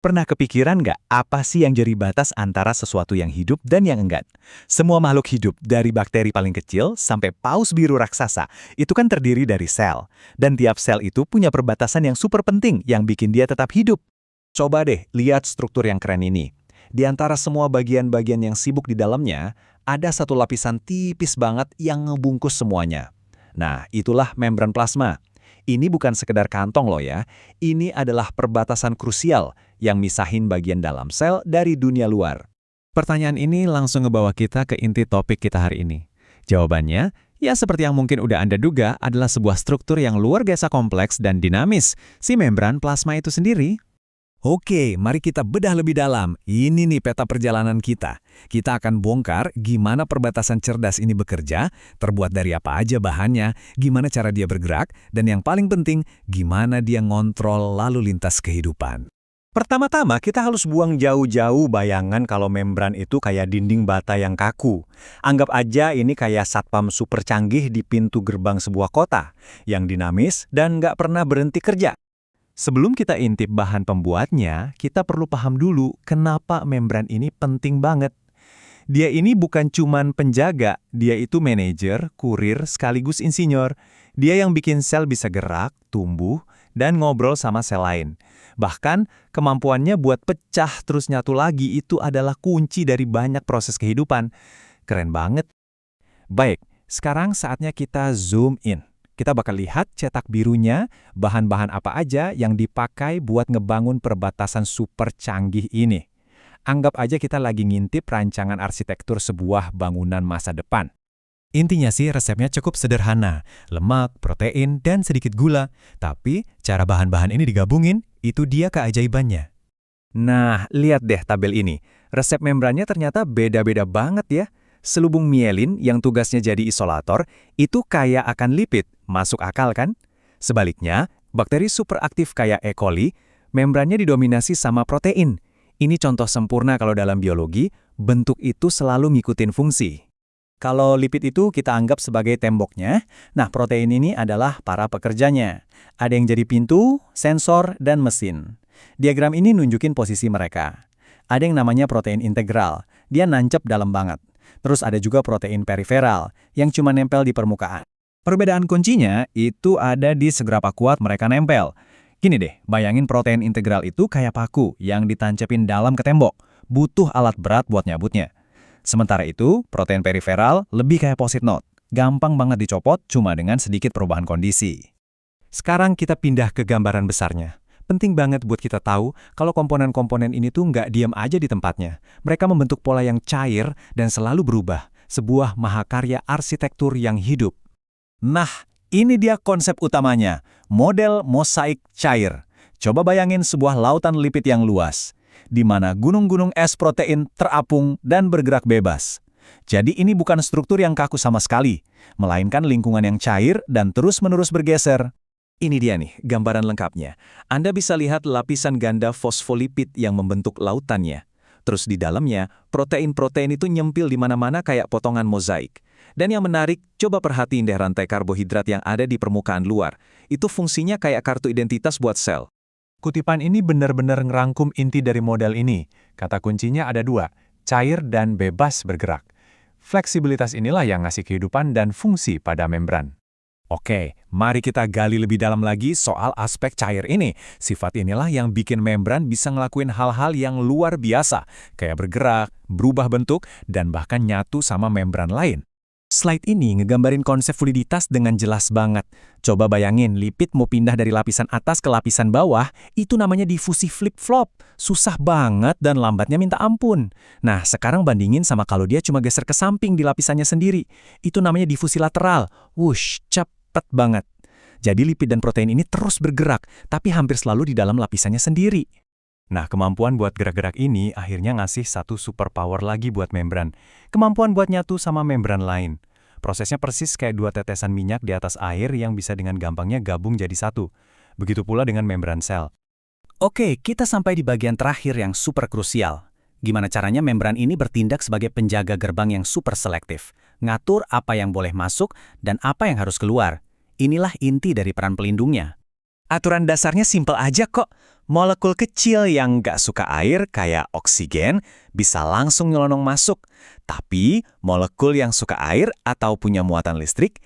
Pernah kepikiran nggak apa sih yang jadi batas antara sesuatu yang hidup dan yang enggak? Semua makhluk hidup, dari bakteri paling kecil sampai paus biru raksasa, itu kan terdiri dari sel. Dan tiap sel itu punya perbatasan yang super penting yang bikin dia tetap hidup. Coba deh lihat struktur yang keren ini. Di antara semua bagian-bagian yang sibuk di dalamnya, ada satu lapisan tipis banget yang ngebungkus semuanya. Nah, itulah membran plasma. Ini bukan sekedar kantong loh ya, ini adalah perbatasan krusial yang misahin bagian dalam sel dari dunia luar. Pertanyaan ini langsung ngebawa kita ke inti topik kita hari ini. Jawabannya, ya seperti yang mungkin udah Anda duga, adalah sebuah struktur yang luar biasa kompleks dan dinamis, si membran plasma itu sendiri. Oke, mari kita bedah lebih dalam. Ini nih peta perjalanan kita. Kita akan bongkar gimana perbatasan cerdas ini bekerja, terbuat dari apa aja bahannya, gimana cara dia bergerak, dan yang paling penting, gimana dia ngontrol lalu lintas kehidupan. Pertama-tama, kita harus buang jauh-jauh bayangan kalau membran itu kayak dinding bata yang kaku. Anggap aja ini kayak satpam super canggih di pintu gerbang sebuah kota, yang dinamis dan nggak pernah berhenti kerja. Sebelum kita intip bahan pembuatnya, kita perlu paham dulu kenapa membran ini penting banget. Dia ini bukan cuman penjaga, dia itu manajer, kurir, sekaligus insinyur. Dia yang bikin sel bisa gerak, tumbuh, dan ngobrol sama sel lain. Bahkan, kemampuannya buat pecah terus nyatu lagi itu adalah kunci dari banyak proses kehidupan. Keren banget. Baik, sekarang saatnya kita zoom in. Kita bakal lihat cetak birunya, bahan-bahan apa aja yang dipakai buat ngebangun perbatasan super canggih ini. Anggap aja kita lagi ngintip rancangan arsitektur sebuah bangunan masa depan. Intinya sih resepnya cukup sederhana, lemak, protein, dan sedikit gula. Tapi cara bahan-bahan ini digabungin, itu dia keajaibannya. Nah, lihat deh tabel ini. Resep membrannya ternyata beda-beda banget ya. Selubung mielin yang tugasnya jadi isolator, itu kaya akan lipid, masuk akal kan? Sebaliknya, bakteri superaktif kayak E. coli, membrannya didominasi sama protein. Ini contoh sempurna kalau dalam biologi, bentuk itu selalu ngikutin fungsi. Kalau lipid itu kita anggap sebagai temboknya, nah protein ini adalah para pekerjanya. Ada yang jadi pintu, sensor, dan mesin. Diagram ini nunjukin posisi mereka. Ada yang namanya protein integral, dia nancep dalam banget. Terus ada juga protein periferal, yang cuma nempel di permukaan. Perbedaan kuncinya itu ada di seberapa kuat mereka nempel. Gini deh, bayangin protein integral itu kayak paku yang ditancepin dalam ke tembok. Butuh alat berat buat nyabutnya. Sementara itu, protein periferal lebih kayak post-it note. Gampang banget dicopot cuma dengan sedikit perubahan kondisi. Sekarang kita pindah ke gambaran besarnya. Penting banget buat kita tahu kalau komponen-komponen ini tuh nggak diam aja di tempatnya. Mereka membentuk pola yang cair dan selalu berubah. Sebuah mahakarya arsitektur yang hidup. Nah, ini dia konsep utamanya. Model mosaik cair. Coba bayangin sebuah lautan lipid yang luas, di mana gunung-gunung es protein terapung dan bergerak bebas. Jadi ini bukan struktur yang kaku sama sekali, melainkan lingkungan yang cair dan terus-menerus bergeser. Ini dia nih, gambaran lengkapnya. Anda bisa lihat lapisan ganda fosfolipid yang membentuk lautannya. Terus di dalamnya, protein-protein itu nyempil di mana-mana kayak potongan mozaik. Dan yang menarik, coba perhatiin deh rantai karbohidrat yang ada di permukaan luar. Itu fungsinya kayak kartu identitas buat sel. Kutipan ini benar-benar ngerangkum inti dari model ini. Kata kuncinya ada dua, cair dan bebas bergerak. Fleksibilitas inilah yang ngasih kehidupan dan fungsi pada membran. Oke, mari kita gali lebih dalam lagi soal aspek cair ini. Sifat inilah yang bikin membran bisa ngelakuin hal-hal yang luar biasa, kayak bergerak, berubah bentuk, dan bahkan nyatu sama membran lain. Slide ini ngegambarin konsep fluiditas dengan jelas banget. Coba bayangin, lipid mau pindah dari lapisan atas ke lapisan bawah, itu namanya difusi flip-flop. Susah banget dan lambatnya minta ampun. Nah, sekarang bandingin sama kalau dia cuma geser ke samping di lapisannya sendiri. Itu namanya difusi lateral. Wush, cepet banget. Jadi lipid dan protein ini terus bergerak, tapi hampir selalu di dalam lapisannya sendiri. Nah, kemampuan buat gerak-gerak ini akhirnya ngasih satu superpower lagi buat membran. Kemampuan buat nyatu sama membran lain. Prosesnya persis kayak dua tetesan minyak di atas air yang bisa dengan gampangnya gabung jadi satu. Begitu pula dengan membran sel. Oke, kita sampai di bagian terakhir yang super krusial. Gimana caranya membran ini bertindak sebagai penjaga gerbang yang super selektif. Ngatur apa yang boleh masuk dan apa yang harus keluar. Inilah inti dari peran pelindungnya. Aturan dasarnya simpel aja kok. Molekul kecil yang nggak suka air kayak oksigen bisa langsung nyelonong masuk. Tapi molekul yang suka air atau punya muatan listrik,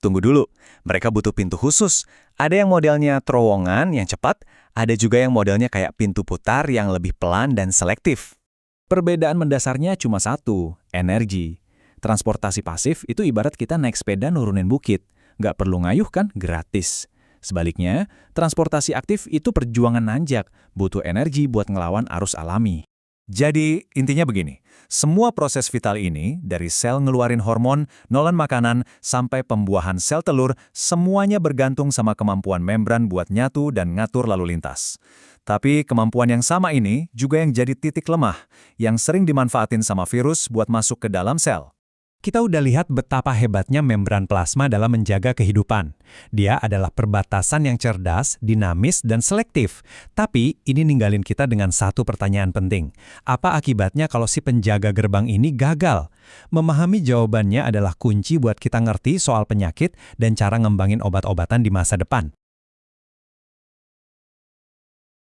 tunggu dulu. Mereka butuh pintu khusus. Ada yang modelnya terowongan yang cepat, ada juga yang modelnya kayak pintu putar yang lebih pelan dan selektif. Perbedaan mendasarnya cuma satu, energi. Transportasi pasif itu ibarat kita naik sepeda nurunin bukit. Nggak perlu ngayuh kan, gratis. Sebaliknya, transportasi aktif itu perjuangan nanjak, butuh energi buat ngelawan arus alami. Jadi, intinya begini, semua proses vital ini, dari sel ngeluarin hormon, nolan makanan, sampai pembuahan sel telur, semuanya bergantung sama kemampuan membran buat nyatu dan ngatur lalu lintas. Tapi kemampuan yang sama ini juga yang jadi titik lemah, yang sering dimanfaatin sama virus buat masuk ke dalam sel. Kita udah lihat betapa hebatnya membran plasma dalam menjaga kehidupan. Dia adalah perbatasan yang cerdas, dinamis, dan selektif. Tapi ini ninggalin kita dengan satu pertanyaan penting. Apa akibatnya kalau si penjaga gerbang ini gagal? Memahami jawabannya adalah kunci buat kita ngerti soal penyakit dan cara ngembangin obat-obatan di masa depan.